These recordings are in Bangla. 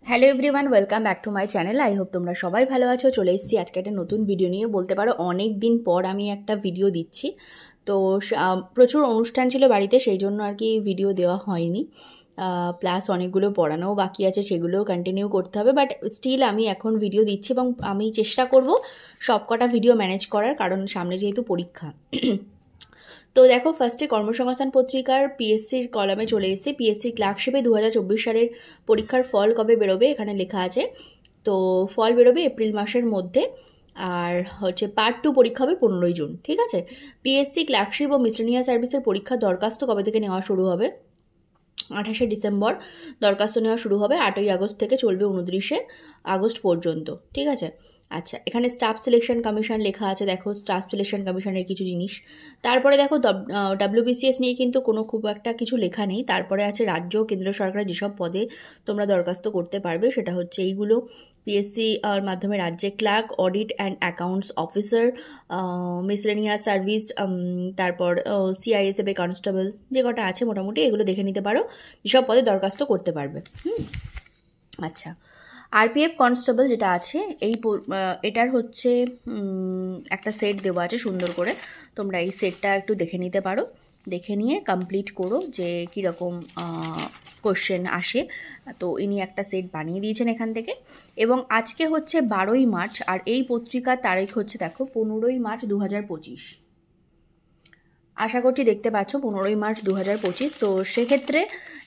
Hello everyone, welcome back to my channel. I hope তোমরা সবাই ভালো আছো। চলে এসেছি আজকে একটা নতুন ভিডিও নিয়ে। বলতে পারো অনেক দিন পর আমি একটা ভিডিও দিচ্ছি। তো প্রচুর অনুষ্ঠান ছিল বাড়িতে, সেই জন্য আর কি ভিডিও দেওয়া হয়নি। প্লাস অনেকগুলো পড়ানোও বাকি আছে, সেগুলোও কন্টিনিউ করতে হবে। বাট স্টিল আমি এখন ভিডিও দিচ্ছি এবং আমি চেষ্টা করব সব কটা ভিডিও ম্যানেজ করার, কারণ সামনে যেহেতু পরীক্ষা। তো দেখো, ফার্স্টে কর্মসংস্থান পত্রিকার পিএসসির কলামে চলে এসেছি। পিএসসি ক্লার্কশিপে 2024 সালের পরীক্ষার ফল কবে বেরোবে এখানে লেখা আছে। তো ফল বেরোবে এপ্রিল মাসের মধ্যে। আর হচ্ছে পার্ট 2 পরীক্ষা হবে 15ই জুন। ঠিক আছে। পিএসসি ক্লার্কশিপ ও মিসলেনিয়াস সার্ভিসের পরীক্ষার দরখাস্ত কবে থেকে নেওয়া শুরু হবে? 28শে ডিসেম্বর দরখাস্ত নেওয়া শুরু হবে। 8ই আগস্ট থেকে চলবে 29শে আগস্ট পর্যন্ত। ঠিক আছে। আচ্ছা, এখানে স্টাফ সিলেকশন কমিশন লেখা আছে। দেখো, স্টাফ সিলেকশন কমিশনের কিছু জিনিস। তারপরে দেখো, ডাব্লিউবিসিএস নিয়ে কিন্তু কোনো খুব একটা কিছু লেখা নেই। তারপরে আছে রাজ্য ও কেন্দ্র সরকারের যেসব পদে তোমরা দরখাস্ত করতে পারবে, সেটা হচ্ছে এইগুলো। পিএসসি এর মাধ্যমে রাজ্যে clerk, audit and accounts officer, miscellaneous service, তারপর সিআইএসএফ এ কনস্টেবল, যে কটা আছে মোটামুটি এগুলো দেখে নিতে পারো, যেসব পদে দরখাস্ত করতে পারবে। আচ্ছা, আরপিএফ কনস্টেবল যেটা আছে, এটার হচ্ছে একটা সেট দেওয়া আছে সুন্দর করে। তোমরা এই সেটটা একটু দেখে নিতে পারো, দেখে নিয়ে কমপ্লিট করো যে কীরকম কোশ্চেন আসে। তো ইনি একটা সেট বানিয়ে দিয়েছেন এখান থেকে। এবং আজকে হচ্ছে 12ই মার্চ, আর এই পত্রিকার তারিখ হচ্ছে দেখো 15ই মার্চ 2025। আশা করছি দেখতে পাচ্ছ 15ই মার্চ 2025। তো সেক্ষেত্রে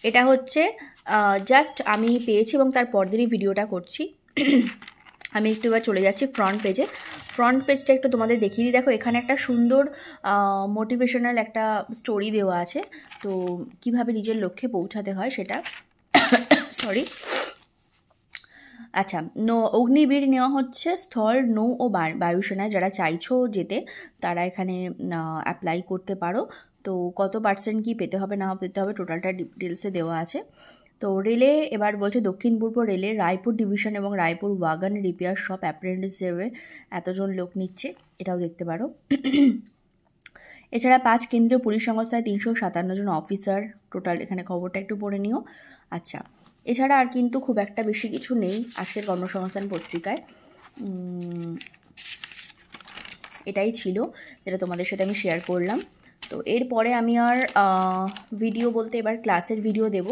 এটা হচ্ছে জাস্ট আমি পেয়েছি এবং তার পরদিনই ভিডিওটা করছি। আমি একটু এবার চলে যাচ্ছি ফ্রন্ট পেজে। ফ্রন্ট পেজটা একটু তোমাদের দেখিয়ে দিই। দেখো, এখানে একটা সুন্দর মোটিভেশনাল একটা স্টোরি দেওয়া আছে। তো কিভাবে নিজের লক্ষ্যে পৌঁছাতে হয় সেটা। সরি। আচ্ছা, অগ্নিবীর নেওয়া হচ্ছে স্থল, নৌ ও বায়ুসেনায়। যারা চাইছো যেতে, তারা এখানে অ্যাপ্লাই করতে পারো। তো কত পার্সেন্ট কি পেতে হবে না পেতে হবে টোটালটা ডিটেলসে দেওয়া আছে। তো রেলে এবার বলছে দক্ষিণ পূর্ব রেলের রায়পুর ডিভিশন এবং Raipur wagon repair shop apprentice হিসেবে এতজন লোক নিচ্ছে, এটাও দেখতে পারো। এছাড়া 5 কেন্দ্রীয় পুলিশ সংস্থায় 357 জন অফিসার টোটাল, এখানে খবরটা একটু পড়ে নিও। আচ্ছা, এছাড়া আর কিন্তু খুব একটা বেশি কিছু নেই আজকের কর্মসংস্থান পত্রিকায়। এটাই ছিল যেটা তোমাদের সাথে আমি শেয়ার করলাম। তো এরপরে আমি আর ভিডিও বলতে এবার ক্লাসের ভিডিও দেব।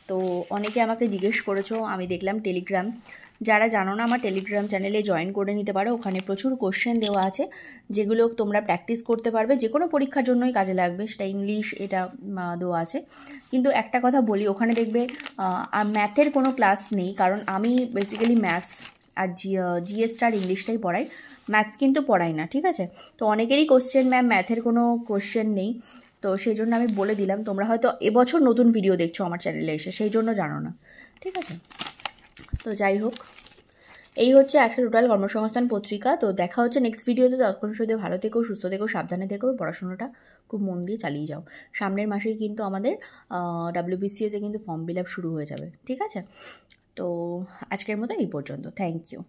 তো অনেকে আমাকে জিজ্ঞেস করেছো, আমি দেখলাম টেলিগ্রাম, যারা জানো না আমার টেলিগ্রাম চ্যানেলে জয়েন করে নিতে পারো। ওখানে প্রচুর কোশ্চেন দেওয়া আছে, যেগুলো তোমরা প্র্যাকটিস করতে পারবে। যে কোনো পরীক্ষার জন্যই কাজে লাগবে, সেটা ইংলিশ, এটা দেওয়া আছে। কিন্তু একটা কথা বলি, ওখানে দেখবে ম্যাথের কোনো ক্লাস নেই, কারণ আমি বেসিক্যালি ম্যাথস আর জিএসটা আর ইংলিশটাই পড়াই, ম্যাথস কিন্তু পড়াই না। ঠিক আছে। তো অনেকেরই কোশ্চেন, ম্যাম ম্যাথের কোনো কোশ্চেন নেই, তো সেই জন্য আমি বলে দিলাম। তোমরা হয়তো এবছর নতুন ভিডিও দেখছো আমার চ্যানেলে এসে, সেই জন্য জানো না। ঠিক আছে। তো যাই হোক, এই হচ্ছে আজকে টোটাল কর্মসংস্থান পত্রিকা। তো দেখা হচ্ছে নেক্সট ভিডিওতে। ততক্ষণ শুধু ভালো থেকো, সুস্থ থেকো, সাবধানে থেকো, পড়াশোনাটা খুব মন দিয়ে চালিয়ে যাও। সামনের মাসেই কিন্তু আমাদের ডাব্লিউবিসিএসে কিন্তু ফর্ম ফিল আপ শুরু হয়ে যাবে। ঠিক আছে। তো আজকের মতো এই পর্যন্ত। Thank you.